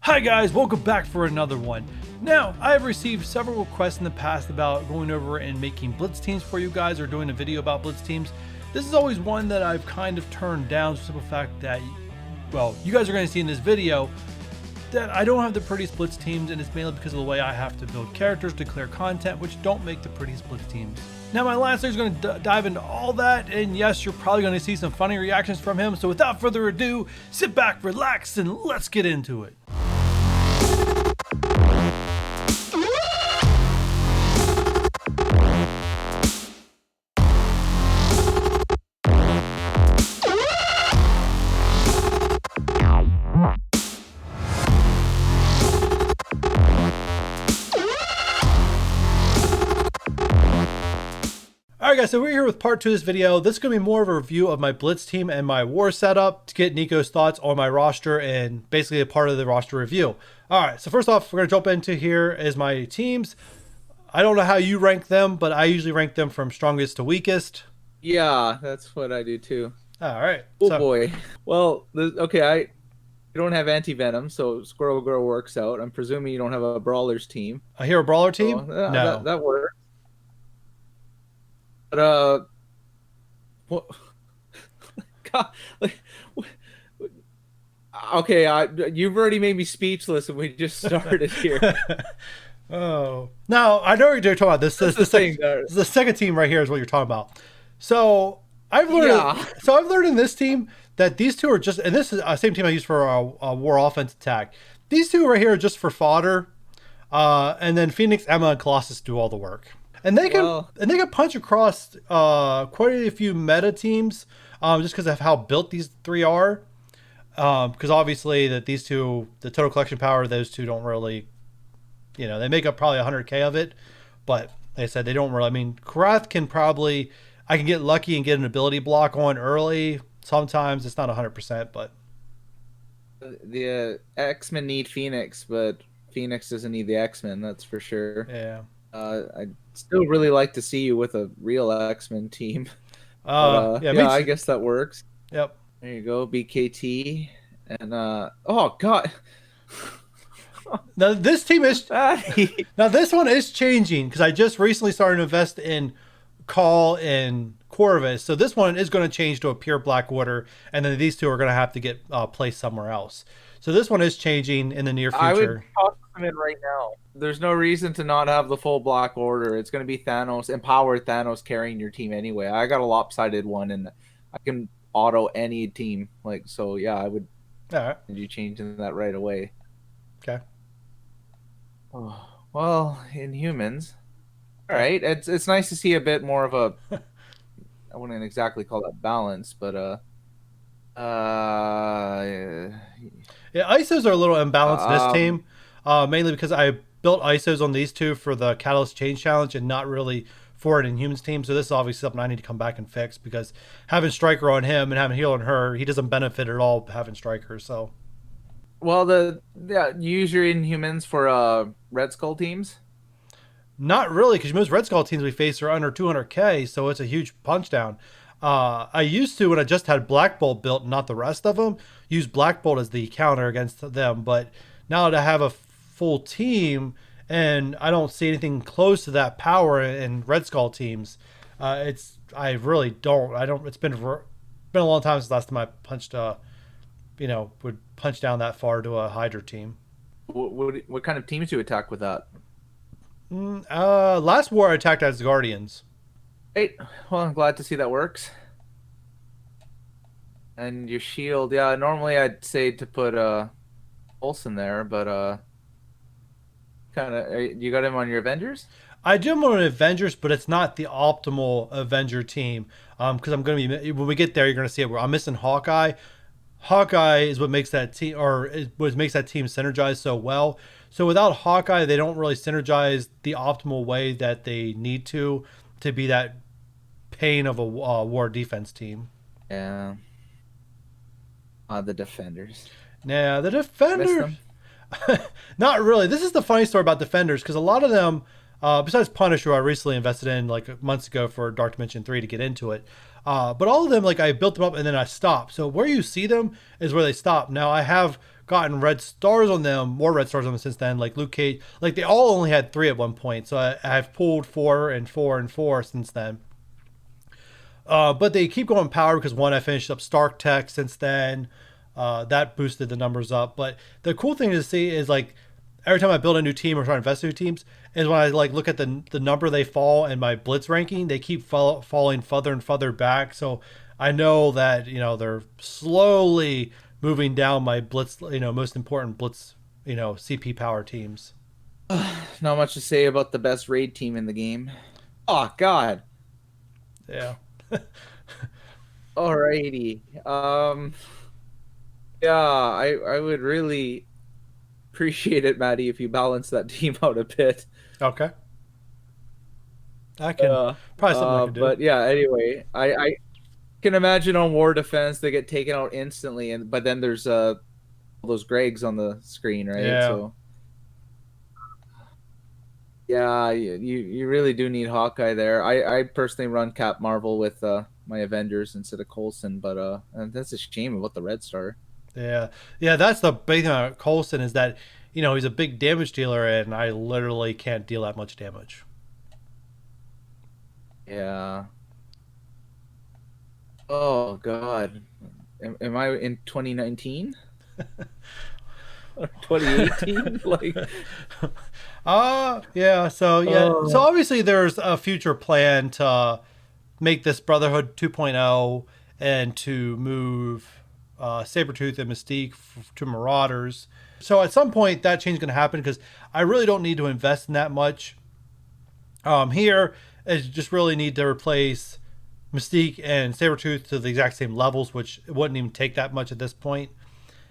Hi guys, welcome back for another one. Now, I have received several requests in the past about going over and making Blitz teams for you guys or doing a video about Blitz teams. This is always one that I've kind of turned down for the simple fact that, well, you guys are going to see in this video that I don't have the prettiest Blitz teams, and it's mainly because of the way I have to build characters to clear content, which don't make the prettiest Blitz teams. Now, my last video is going to dive into all that, and yes, you're probably going to see some funny reactions from him, so without further ado, sit back, relax, and let's get into it. Alright guys, so we're here with part 2 of this video. This is going to be more of a review of my Blitz team and my war setup to get Nico's thoughts on my roster and basically a part of the roster review. Alright, so first off, we're going to jump into here is my teams. I don't know how you rank them, but I usually rank them from strongest to weakest. Yeah, that's what I do too. Alright. Oh boy. Well, okay, you don't have anti-venom, so Squirrel Girl works out. I'm presuming you don't have a Brawlers team. A Hero Brawler team? So, no. That works. But what? God, okay, you've already made me speechless, and we just started here. Oh, no, I know what you're talking about. This is the second team right here is what you're talking about. So I've learned. So I've learned in this team that these two are just, and this is the same team I use for a war offense attack. These two right here are just for fodder, and then Phoenix, Emma, and Colossus do all the work. And they can punch across quite a few meta teams just because of how built these three are. Because obviously that these two, the total collection power of those two don't really, they make up probably 100k of it. But like I said, they don't really. I mean, Karath can probably, I can get lucky and get an ability block on early. Sometimes it's not 100%, but. The X-Men need Phoenix, but Phoenix doesn't need the X-Men, that's for sure. Yeah. I'd still really like to see you with a real X-Men team. Yeah, I guess that works. Yep. There you go, BKT. And oh god. Now this team is now this one is changing because I just recently started to invest in Call and Corvus. So this one is going to change to a pure black order, and then these two are going to have to get placed somewhere else. So this one is changing in the near future. I would toss them in right now. There's no reason to not have the full black order. It's going to be Thanos, empowered Thanos carrying your team anyway. I got a lopsided one, and I can auto any team. So yeah, I would. All right. You changing that right away. Okay. Oh, well, in humans, all right. It's nice to see a bit more of a. I wouldn't exactly call that balance, but yeah, ISOs are a little imbalanced in this team, mainly because I built ISOs on these two for the Catalyst Change Challenge and not really for an Inhumans team. So this is obviously something I need to come back and fix because having Striker on him and having Heal on her, he doesn't benefit at all having Striker. So, well, you use your Inhumans for Red Skull teams. Not really, because most Red Skull teams we face are under 200k, so it's a huge punch down. I used to, when I just had Black Bolt built, not the rest of them, use Black Bolt as the counter against them. But now to have a full team, and I don't see anything close to that power in Red Skull teams. I really don't. It's been a long time since the last time I punched, would punch down that far to a Hydra team. What kind of teams do you attack with that? Last war I attacked as Guardians. Hey, well, I'm glad to see that works. And your shield, yeah, normally I'd say to put Olsen there, but you got him on your Avengers? I do him on Avengers, but it's not the optimal Avenger team. Because I'm going to be, when we get there, you're going to see it where I'm missing Hawkeye. Hawkeye is what makes that team, what makes that team synergize so well. So without Hawkeye, they don't really synergize the optimal way that they need to be that pain of a war defense team. Yeah. The defenders. Yeah, the defenders. Not really. This is the funny story about defenders, because a lot of them, besides Punisher, I recently invested in like months ago for Dark Dimension 3 to get into it. But all of them, like I built them up and then I stopped. So where you see them is where they stop. Now I have gotten red stars on them, more red stars on them since then. Like Luke Cage, like they all only had 3 at one point. So I've pulled 4 and 4 and 4 since then. But they keep going power because one, I finished up Stark Tech since then. That boosted the numbers up. But the cool thing to see is like every time I build a new team or try to invest in new teams is when I like look at the number they fall in my Blitz ranking, they keep falling further and further back. So I know that they're slowly moving down my Blitz, most important Blitz, CP power teams. Not much to say about the best raid team in the game. Oh God. Yeah. Alrighty. Yeah, I would really appreciate it, Maddie, if you balance that team out a bit. Okay. I can probably something I can do. But yeah, anyway, I can imagine on War Defense they get taken out instantly, but then there's all those Gregs on the screen, right? Yeah. So yeah, you really do need Hawkeye there. I personally run Cap Marvel with my Avengers instead of Coulson, but and that's a shame about the Red Star. Yeah, yeah, that's the big thing about Coulson is that he's a big damage dealer, and I literally can't deal that much damage. Yeah. Oh God, am I in 2019 or 2018? Like, yeah. So yeah, so obviously there's a future plan to make this Brotherhood 2.0 and to move Sabretooth and Mystique to Marauders. So at some point that change is going to happen because I really don't need to invest in that much. Here I just really need to replace Mystique and Sabretooth to the exact same levels, which it wouldn't even take that much at this point.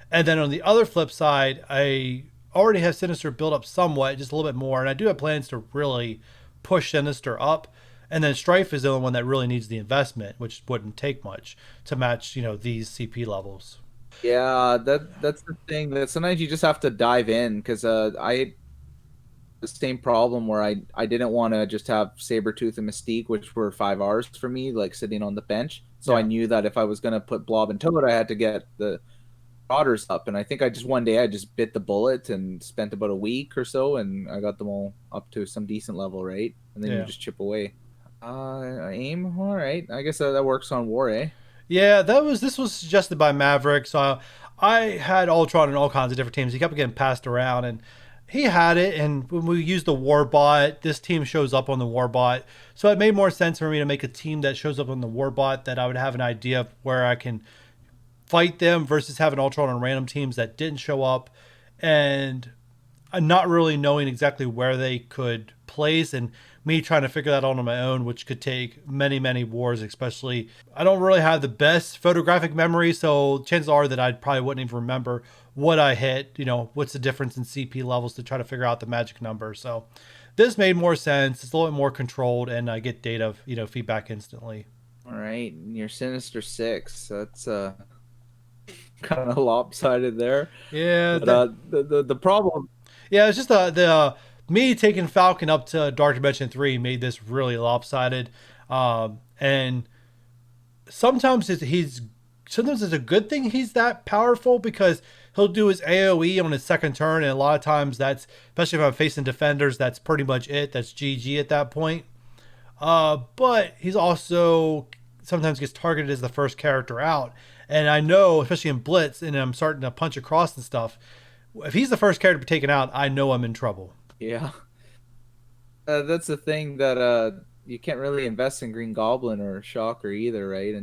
And then on the other flip side, I already have Sinister built up somewhat, just a little bit more, and I do have plans to really push Sinister up. And then Strife is the only one that really needs the investment, which wouldn't take much to match, these CP levels. Yeah, that's the thing. That sometimes you just have to dive in because I had the same problem where I didn't want to just have Sabretooth and Mystique, which were 5 Rs for me, like sitting on the bench. So I knew that if I was gonna put Blob and Toad, I had to get the Marauders up. And I think one day I just bit the bullet and spent about a week or so, and I got them all up to some decent level, right? And then you just chip away. Aim, all right. I guess that works on War, eh? Yeah, this was suggested by Maverick. So I had Ultron and all kinds of different teams. He kept getting passed around, and he had it. And when we used the Warbot, this team shows up on the Warbot. So it made more sense for me to make a team that shows up on the Warbot that I would have an idea of where I can fight them versus having Ultron on random teams that didn't show up, and not really knowing exactly where they could place, and me trying to figure that out on my own, which could take many, many wars. Especially, I don't really have the best photographic memory, so chances are that I probably wouldn't even remember what I hit, what's the difference in CP levels to try to figure out the magic number. So this made more sense. It's a little bit more controlled, and I get data, feedback instantly. All right, your Sinister 6. That's kind of lopsided there. Yeah. But, the problem. Yeah, it's just the me taking Falcon up to Dark Dimension 3 made this really lopsided. And sometimes sometimes it's a good thing he's that powerful because he'll do his AoE on his second turn, and a lot of times that's, especially if I'm facing defenders, that's pretty much it. That's GG at that point. But he's also sometimes gets targeted as the first character out. And I know, especially in Blitz, and I'm starting to punch across and stuff, if he's the first character to be taken out, I know I'm in trouble. Yeah. That's the thing that you can't really invest in Green Goblin or Shocker either, right?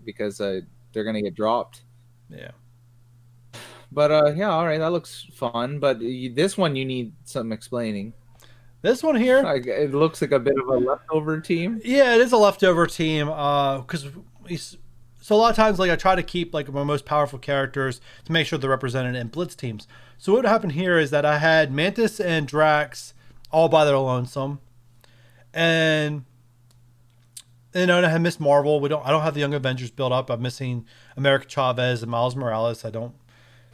Because they're going to get dropped. Yeah. But yeah, all right, that looks fun. But this one, you need some explaining. This one here, it looks like a bit of a leftover team. Yeah, it is a leftover team. Because so a lot of times, like I try to keep like my most powerful characters to make sure they're represented in Blitz teams. So what happened here is that I had Mantis and Drax all by their lonesome, and I had Miss Marvel. I don't have the Young Avengers built up. I'm missing America Chavez and Miles Morales. I don't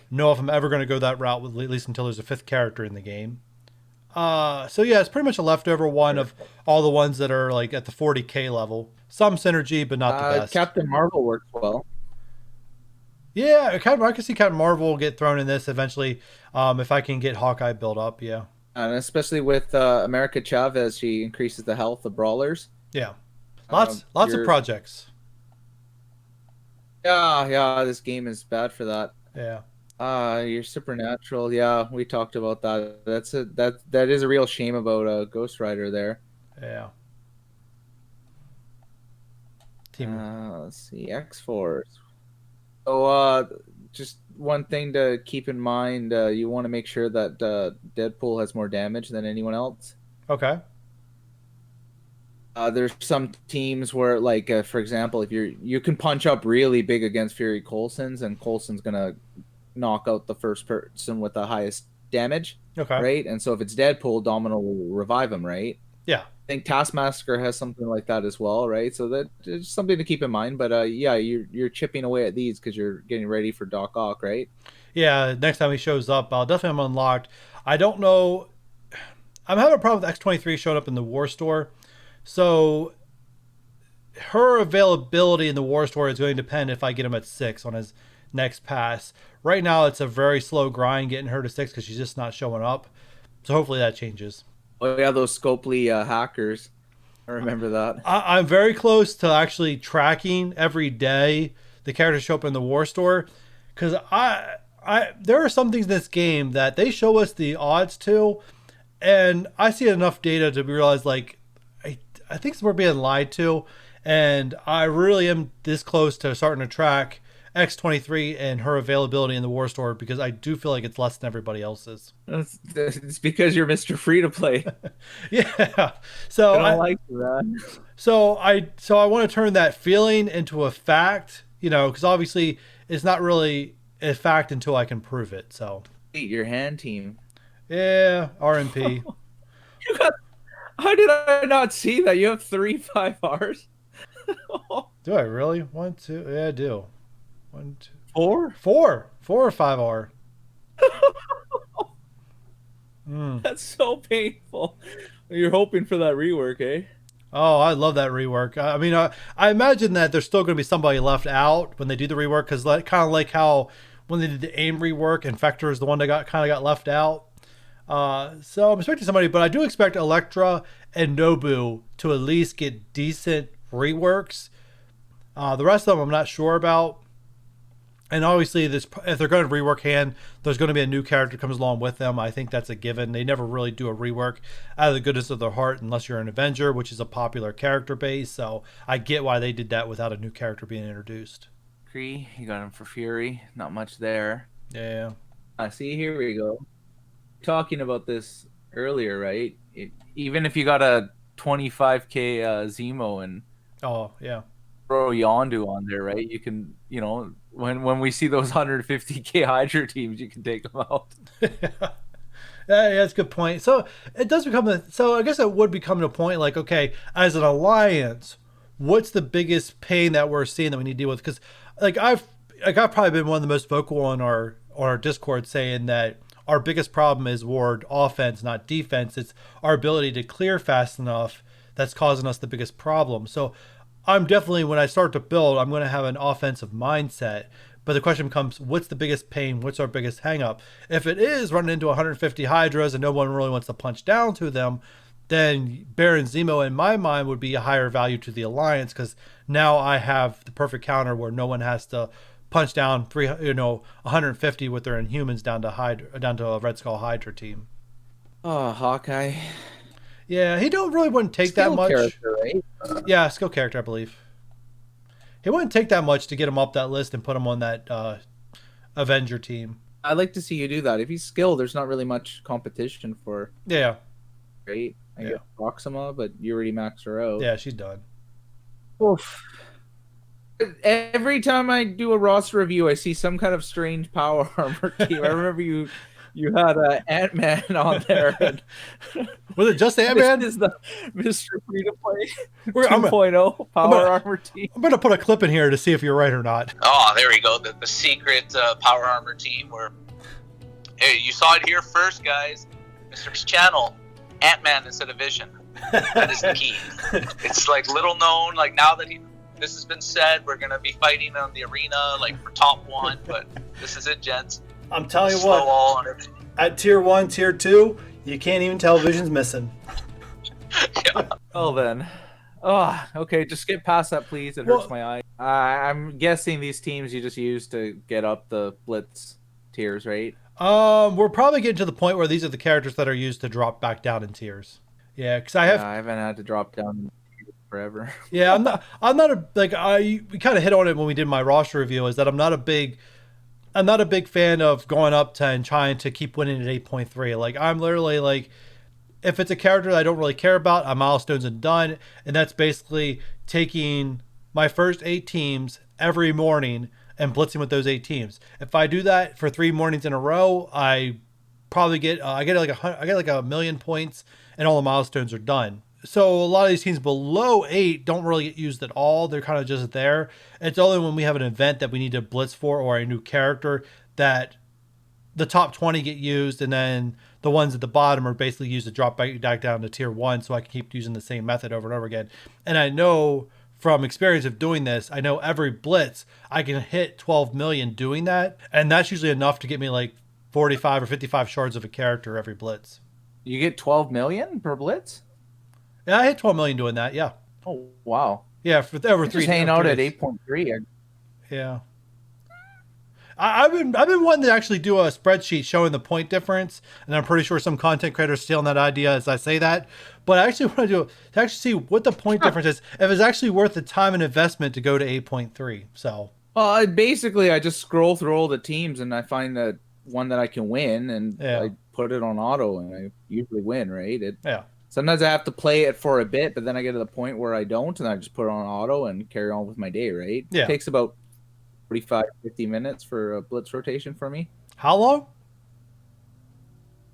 know if I'm ever going to go that route, at least until there's a 5th character in the game. So yeah, it's pretty much a leftover one of all the ones that are like at the 40k level. Some synergy, but not the best. Captain Marvel works well. Yeah, I can see Captain Marvel get thrown in this eventually. If I can get Hawkeye built up, yeah. And especially with America Chavez, she increases the health of brawlers. Yeah. Lots of projects. Yeah, this game is bad for that. Yeah. Your Supernatural, yeah, we talked about that. That is a real shame about Ghost Rider there. Yeah. Let's see, X-Force. So, just one thing to keep in mind, you want to make sure that Deadpool has more damage than anyone else. Okay. There's some teams where, like, for example, if you can punch up really big against Fury Coulson's, and Coulson's gonna knock out the first person with the highest damage. Okay. Right? And so if it's Deadpool, Domino will revive him, right? Yeah. I think Taskmaster has something like that as well, right? So that's something to keep in mind. But yeah, you're chipping away at these because you're getting ready for Doc Ock, right? Yeah, next time he shows up, I'll definitely have him unlocked. I don't know. I'm having a problem with X-23 showing up in the War Store. So her availability in the War Store is going to depend if I get him at 6 on his next pass. Right now, it's a very slow grind getting her to 6 because she's just not showing up. So hopefully that changes. Oh yeah, those Scopely hackers. I remember that. I'm very close to actually tracking every day the characters show up in the War Store, because there are some things in this game that they show us the odds to, and I see enough data to realize, like, I think we're being lied to, and I really am this close to starting to track X-23 and her availability in the War Store, because I do feel like it's less than everybody else's. It's because you're Mr. Free to Play. Yeah. So I don't like that. So I want to turn that feeling into a fact, because obviously it's not really a fact until I can prove it. So your hand team. Yeah, RMP. How did I not see that? You have 3 5Rs. Do I really? 1, 2. Yeah, I do. 1, 2. 4? 4 or 5R. That's so painful. You're hoping for that rework, eh? Oh, I love that rework. I mean, I imagine that there's still going to be somebody left out when they do the rework, because kind of like how when they did the AIM rework, Infector is the one that got left out. So I'm expecting somebody, but I do expect Elektra and Nobu to at least get decent reworks. The rest of them I'm not sure about. And obviously, if they're going to rework hand, there's going to be a new character that comes along with them. I think that's a given. They never really do a rework out of the goodness of their heart unless you're an Avenger, which is a popular character base. So I get why they did that without a new character being introduced. Kree, you got him for Fury. Not much there. Yeah. See, here we go. Talking about this earlier, right? Even if you got a 25k Zemo and throw Yondu on there, right? You can, when we see those 150k Hydra teams, you can take them out. Yeah, that's a good point. So it does become so I guess it would become to a point like, okay, as an alliance, what's the biggest pain that we're seeing that we need to deal with? Because I've probably been one of the most vocal on our Discord saying that our biggest problem is Ward offense, not defense. It's our ability to clear fast enough that's causing us the biggest problem. So I'm definitely, when I start to build, I'm going to have an offensive mindset. But the question becomes, what's the biggest pain? What's our biggest hang up? If it is running into 150 Hydras and no one really wants to punch down to them, then Baron Zemo, in my mind, would be a higher value to the Alliance, because now I have the perfect counter where no one has to punch down 150 with their Inhumans down to a Red Skull Hydra team. Oh, Hawkeye. Yeah, he wouldn't take that much. Character, right? Yeah, skill character, I believe. He wouldn't take that much to get him up that list and put him on that Avenger team. I'd like to see you do that. If he's skilled, there's not really much competition for. Yeah. Right? I get Proxima, but you already maxed her out. Yeah, she's done. Oof. Every time I do a roster review, I see some kind of strange power armor team. I remember you had Ant-Man on there. And was it just Ant-Man? This is the Mr. Free to Play 2.0 power armor team. I'm going to put a clip in here to see if you're right or not. Oh, there we go. The secret power armor team where, hey, you saw it here first, guys. Mr. Channel, Ant-Man instead of Vision. That is the key. It's like little known, like now that this has been said. We're gonna be fighting on the arena like for top 1, but this is it, gents. I'm telling you Slow what. all on everything. At tier 1, tier 2, you can't even tell Vision's missing. Yeah. Well then. Oh, okay. Just skip past that, please. It hurts my eye. I'm guessing these teams you just use to get up the Blitz tiers, right? We're probably getting to the point where these are the characters that are used to drop back down in tiers. Yeah, because I haven't had to drop down forever. Yeah, I'm not a we kind of hit on it when we did my roster review. Is that I'm not a big fan of going up to and trying to keep winning at 8.3. Like I'm literally like, if it's a character that I don't really care about, I'm milestones and done. And that's basically taking my first 8 teams every morning and blitzing with those 8 teams. If I do that for 3 mornings in a row, I probably get I get like a million points and all the milestones are done. So a lot of these teams below 8 don't really get used at all. They're kind of just there. It's only when we have an event that we need to blitz for or a new character that the top 20 get used, and then the ones at the bottom are basically used to drop back down to tier 1 so I can keep using the same method over and over again. And I know from experience of doing this, I know every blitz I can hit 12 million doing that, and that's usually enough to get me like 45 or 55 shards of a character every blitz. You get 12 million per blitz? Yeah, I hit 12 million doing that, yeah. Oh, wow. Yeah, for over 3 just hanging out at 8.3. Yeah. I've been wanting to actually do a spreadsheet showing the point difference, and I'm pretty sure some content creators are stealing that idea as I say that. But I actually want to actually see what the point difference is, if it's actually worth the time and investment to go to 8.3. So, well, I just scroll through all the teams and I find that one that I can win, and I put it on auto, and I usually win, right? Sometimes I have to play it for a bit, but then I get to the point where I don't, and I just put it on auto and carry on with my day, right? Yeah. It takes about 45, 50 minutes for a blitz rotation for me. How long?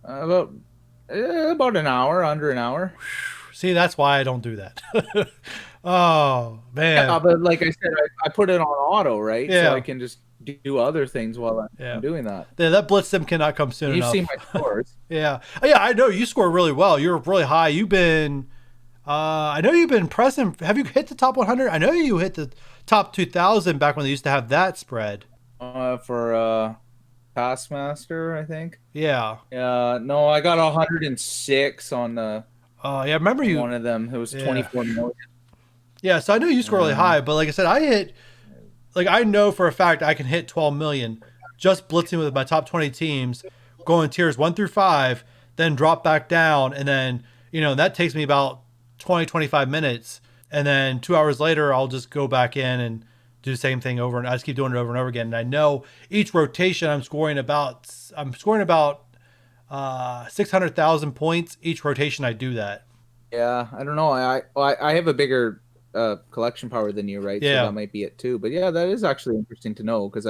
About an hour, under an hour. See, that's why I don't do that. Oh, man. Yeah, but like I said, I put it on auto, right? Yeah. So I can just do other things while I'm doing that. Yeah, that blitz sim cannot come soon enough. You've seen my scores. Yeah, I know you score really well. You're really high. You've been, I know you've been pressing. Have you hit the top 100? I know you hit the top 2,000 back when they used to have that spread. For Taskmaster, I think. Yeah. No, I got 106 on the. Yeah, I remember you. One of them. It was 24 million. Yeah, so I know you score really high, but like I said, I know for a fact I can hit 12 million just blitzing with my top 20 teams, going tiers 1 through 5, then drop back down, and then that takes me about 20-25 minutes, and then 2 hours later I'll just go back in and do the same thing over, and I just keep doing it over and over again. And I know each rotation I'm scoring about 600,000 points each rotation. I do that. Yeah, I don't know. I have a bigger collection power than you, right? Yeah. So that might be it too. But yeah, that is actually interesting to know, because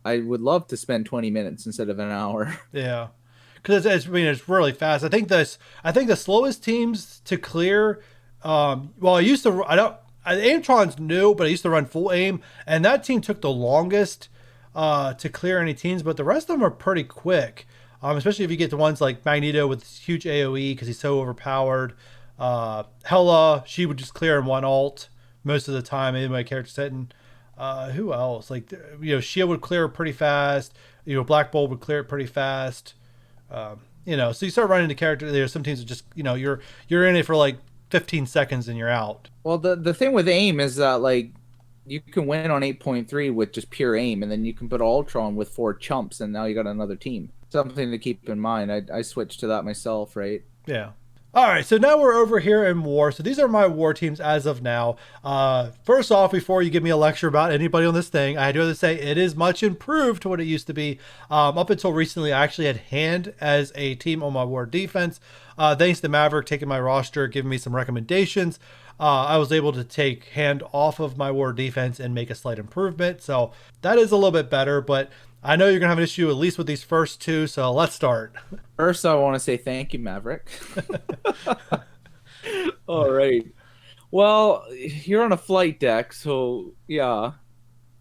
I would love to spend 20 minutes instead of an hour. Yeah, because it's really fast. I think the slowest teams to clear. Aimtron's new, but I used to run full aim, and that team took the longest to clear any teams. But the rest of them are pretty quick, especially if you get the ones like Magneto with huge AOE because he's so overpowered. Hela, she would just clear in one ult most of the time. Maybe my character's hitting. Who else? Like, Shield would clear pretty fast. Black Bolt would clear it pretty fast. So you start running into characters. There's some teams that just, you're in it for like 15 seconds and you're out. Well, the thing with aim is that like you can win on 8.3 with just pure aim, and then you can put Ultron with 4 chumps, and now you got another team. Something to keep in mind. I switched to that myself, right? Yeah. All right, so now we're over here in war. So these are my war teams as of now. First off, before you give me a lecture about anybody on this thing, I do have to say it is much improved to what it used to be. Up until recently, I actually had Hand as a team on my war defense. Thanks to Maverick taking my roster, giving me some recommendations, I was able to take Hand off of my war defense and make a slight improvement. So that is a little bit better, but I know you're going to have an issue at least with these first two, so let's start. First, I want to say thank you, Maverick. All right. Well, you're on a flight deck, so yeah,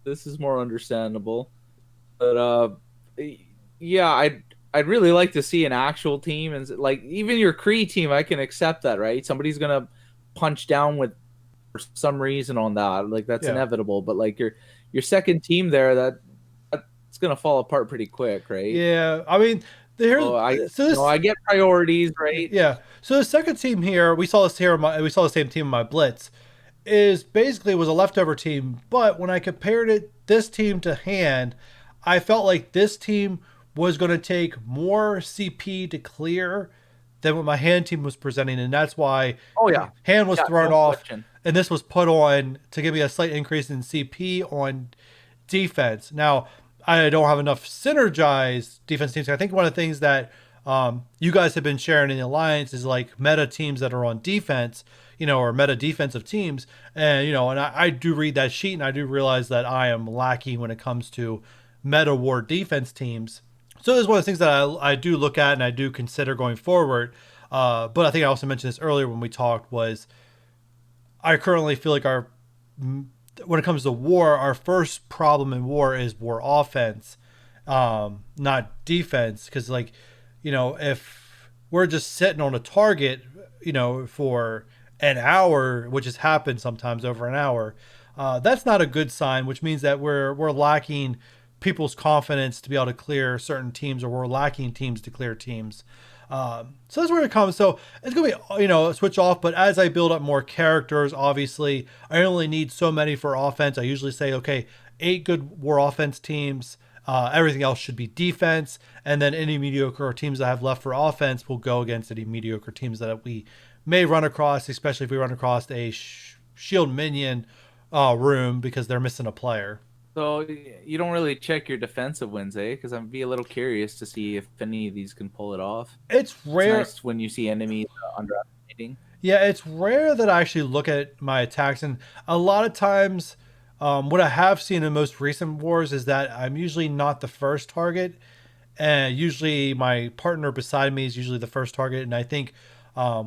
this is more understandable. But yeah, I'd really like to see an actual team, and like even your Kree team, I can accept that, right? Somebody's going to punch down with for some reason on that. Like that's inevitable. But like your second team there, that's gonna fall apart pretty quick, right? Yeah, I mean, I get priorities, right? Yeah. So the second team here, we saw this here. We saw the same team in my Blitz. Is basically was a leftover team, but when I compared this team to Hand, I felt like this team was going to take more CP to clear than what my Hand team was presenting, and that's why Hand was thrown off, question. And this was put on to give me a slight increase in CP on defense. Now, I don't have enough synergized defense teams. I think one of the things that you guys have been sharing in the Alliance is like meta teams that are on defense, or meta defensive teams. And, and I do read that sheet and I do realize that I am lacking when it comes to meta war defense teams. So this is one of the things that I do look at and I do consider going forward. But I think I also mentioned this earlier when we talked was I currently feel like when it comes to war, our first problem in war is war offense, not defense. Because if we're just sitting on a target, for an hour, which has happened sometimes over an hour, that's not a good sign, which means that we're lacking people's confidence to be able to clear certain teams, or we're lacking teams to clear teams. So that's where it comes. So it's going to be, a switch off. But as I build up more characters, obviously, I only need so many for offense. I usually say, okay, 8 good war offense teams. Everything else should be defense. And then any mediocre teams that I have left for offense will go against any mediocre teams that we may run across, especially if we run across a shield minion room because they're missing a player. So you don't really check your defensive wins, eh? Because I'd be a little curious to see if any of these can pull it off. It's rare. It's nice when you see enemies underestimating. Yeah, it's rare that I actually look at my attacks, and a lot of times, what I have seen in most recent wars is that I'm usually not the first target, and usually my partner beside me is usually the first target. And I think,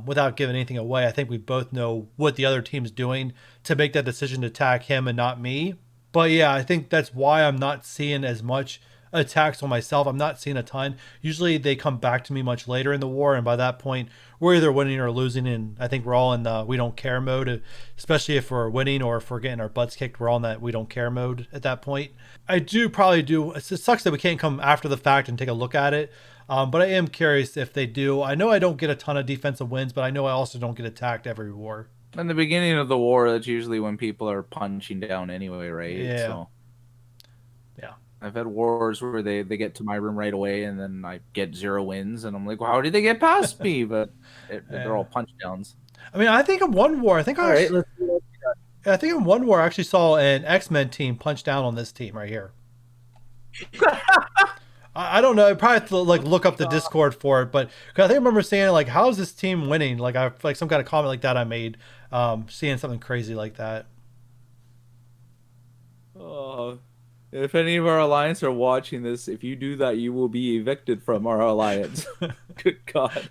without giving anything away, I think we both know what the other team's doing to make that decision to attack him and not me. But yeah, I think that's why I'm not seeing as much attacks on myself. I'm not seeing a ton. Usually they come back to me much later in the war, and by that point, we're either winning or losing, and I think we're all in the we don't care mode, especially if we're winning or if we're getting our butts kicked, we're all in that we don't care mode at that point. It sucks that we can't come after the fact and take a look at it, but I am curious if they do. I know I don't get a ton of defensive wins, but I know I also don't get attacked every war. In the beginning of the war, that's usually when people are punching down anyway, right? Yeah. So, yeah. I've had wars where they get to my room right away, and then I get 0 wins, and I'm like, well, how did they get past me? But they're all punch downs. I mean, I think in one war, I think in one war I actually saw an X-Men team punch down on this team right here. I don't know. I probably have to look up the Discord for it, but cause I think I remember saying how is this team winning? Some kind of comment like that I made, seeing something crazy like that. Oh, if any of our alliance are watching this, if you do that, you will be evicted from our alliance. Good God!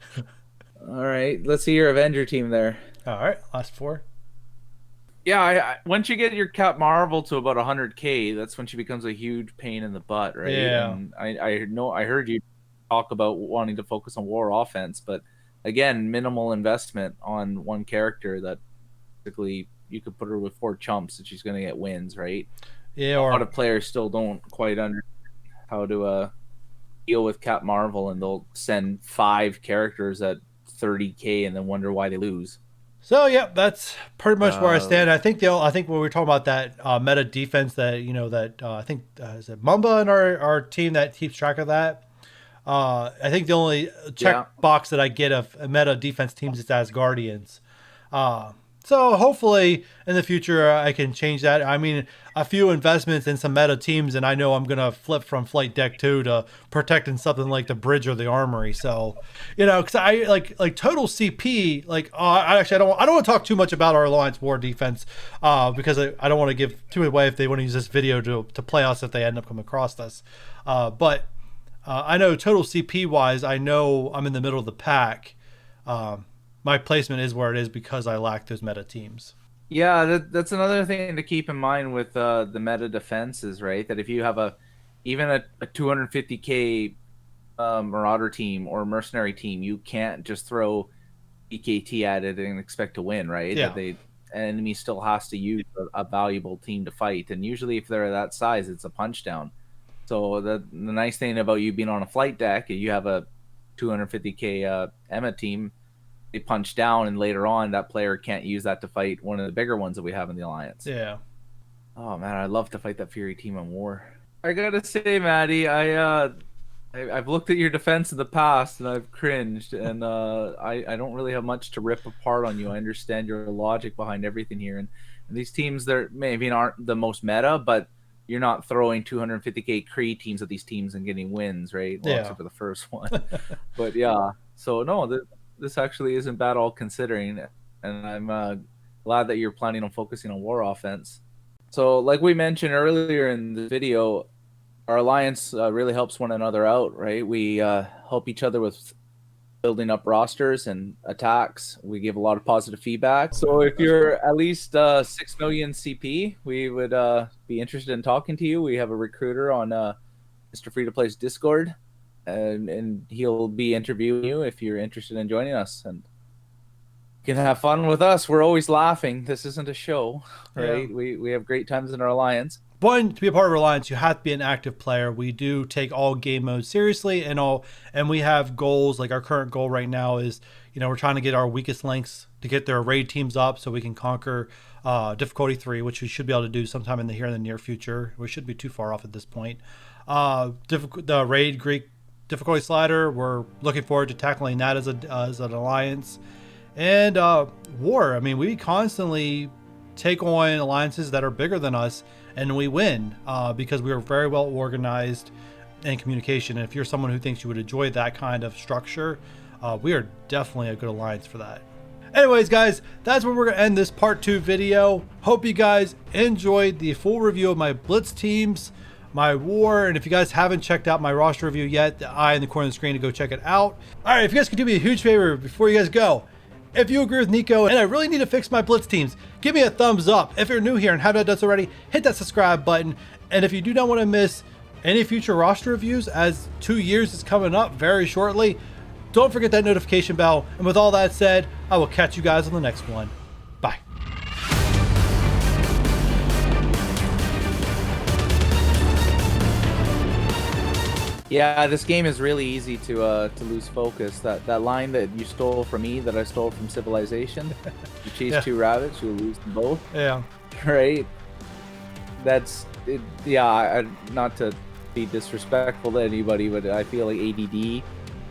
All right, let's see your Avenger team there. All right, last 4. Yeah, once you get your Cap Marvel to about 100K, that's when she becomes a huge pain in the butt, right? Yeah. And I heard you talk about wanting to focus on war offense, but again, minimal investment on one character that basically you could put her with 4 chumps and she's going to get wins, right? Yeah. A lot of players still don't quite understand how to deal with Cap Marvel, and they'll send 5 characters at 30K and then wonder why they lose. So yeah, that's pretty much where I stand. I think when we were talking about that meta defense, that I think is it Mumba in our team that keeps track of that. I think the only check box that I get of meta defense teams is Asgardians. So hopefully in the future I can change that. I mean, a few investments in some meta teams, and I know I'm gonna flip from Flight Deck 2 to protecting something like the bridge or the armory. So, because I like total CP. I don't want to talk too much about our Alliance War defense, because I don't want to give too much away if they want to use this video to play us if they end up coming across us. But I know total CP wise, I know I'm in the middle of the pack. My placement is where it is because I lack those meta teams. Yeah, that's another thing to keep in mind with the meta defenses, right? That if you have even a 250K Marauder team or Mercenary team, you can't just throw EKT at it and expect to win, right? Yeah. That enemy still has to use a valuable team to fight. And usually if they're that size, it's a punch down. So the nice thing about you being on a flight deck, you have a 250k Emma team, they punch down, and later on that player can't use that to fight one of the bigger ones that we have in the alliance. Yeah. Oh man, I'd love to fight that Fury team on War. I gotta say, Maddie, I've looked at your defense in the past and I've cringed, and I don't really have much to rip apart on you. I understand your logic behind everything here, and these teams, they're maybe aren't the most meta, but you're not throwing 250k Kree teams at these teams and getting wins, right? Well, except for the first one. But yeah, so no, this actually isn't bad all considering, and I'm glad that you're planning on focusing on War offense. So like we mentioned earlier in the video, our alliance really helps one another out, right? We help each other with building up rosters and attacks. We give a lot of positive feedback. So if you're at least 6 million CP, we would be interested in talking to you. We have a recruiter on Mr. Free to Play's Discord, and he'll be interviewing you if you're interested in joining us. And you can have fun with us. We're always laughing. This isn't a show, right? Yeah. We have great times in our alliance. One, to be a part of our alliance, you have to be an active player. We do take all game modes seriously, and we have goals. Like our current goal right now is, we're trying to get our weakest links to get their raid teams up so we can conquer difficulty 3, which we should be able to do sometime in the near future. We shouldn't be too far off at this point. The raid Greek difficulty slider, we're looking forward to tackling that as an alliance. And War, I mean, we constantly take on alliances that are bigger than us, and we win because we are very well organized in communication. And if you're someone who thinks you would enjoy that kind of structure, we are definitely a good alliance for that. Anyways, guys, that's where we're going to end this part 2 video. Hope you guys enjoyed the full review of my Blitz teams, my War, and if you guys haven't checked out my roster review yet, the eye in the corner of the screen to go check it out. All right, if you guys could do me a huge favor before you guys go, if you agree with Nico and I really need to fix my Blitz teams, give me a thumbs up. If you're new here and haven't done so already, hit that subscribe button. And if you do not want to miss any future roster reviews, as 2 years is coming up very shortly, don't forget that notification bell. And with all that said, I will catch you guys on the next one. Bye. Yeah, this game is really easy to lose focus. That line that you stole from me, that I stole from Civilization, you chase 2 rabbits, you lose them both. Yeah. Right? That's it. Yeah, not to be disrespectful to anybody, but I feel like ADD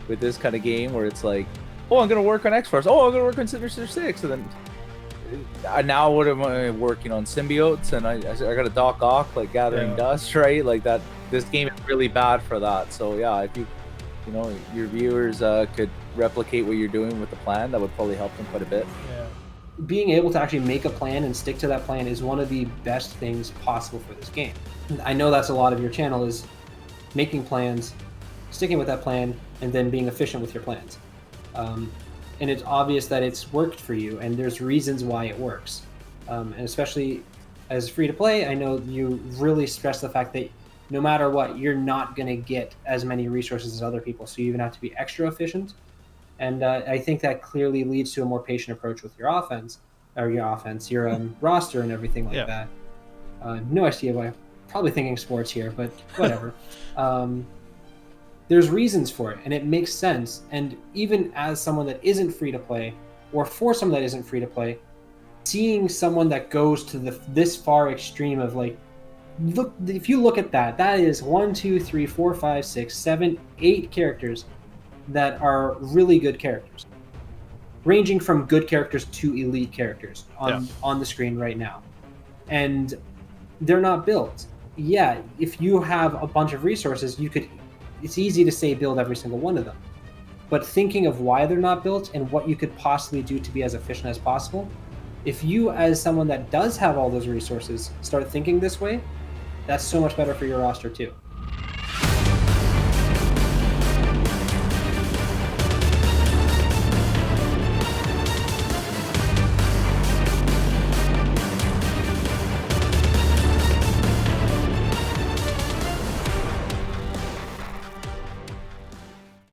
with this kind of game where it's like, oh, I'm going to work on X-Force. Oh, I'm going to work on Sinister 6. And then now what am I working on? Symbiotes? And I got to dock off, like gathering dust, right? Like that. This game is really bad for that. So yeah, if your viewers could replicate what you're doing with the plan, that would probably help them quite a bit. Yeah. Being able to actually make a plan and stick to that plan is one of the best things possible for this game. I know that's a lot of your channel, is making plans, sticking with that plan, and then being efficient with your plans. And it's obvious that it's worked for you, and there's reasons why it works. And especially as free to play, I know you really stress the fact that no matter what, you're not going to get as many resources as other people, so you even have to be extra efficient. And I think that clearly leads to a more patient approach with your offense, your roster and everything like that. No idea why. Probably thinking sports here, but whatever. There's reasons for it, and it makes sense. And even as someone that isn't free to play, or for someone that isn't free to play, seeing someone that goes to this far extreme of like, look, if you look at that is 1, 2, 3, 4, 5, 6, 7, 8 characters that are really good characters, ranging from good characters to elite characters on the screen right now, and they're not built. Yeah, if you have a bunch of resources, it's easy to say build every single one of them, but thinking of why they're not built and what you could possibly do to be as efficient as possible, if you as someone that does have all those resources start thinking this way, that's so much better for your roster too.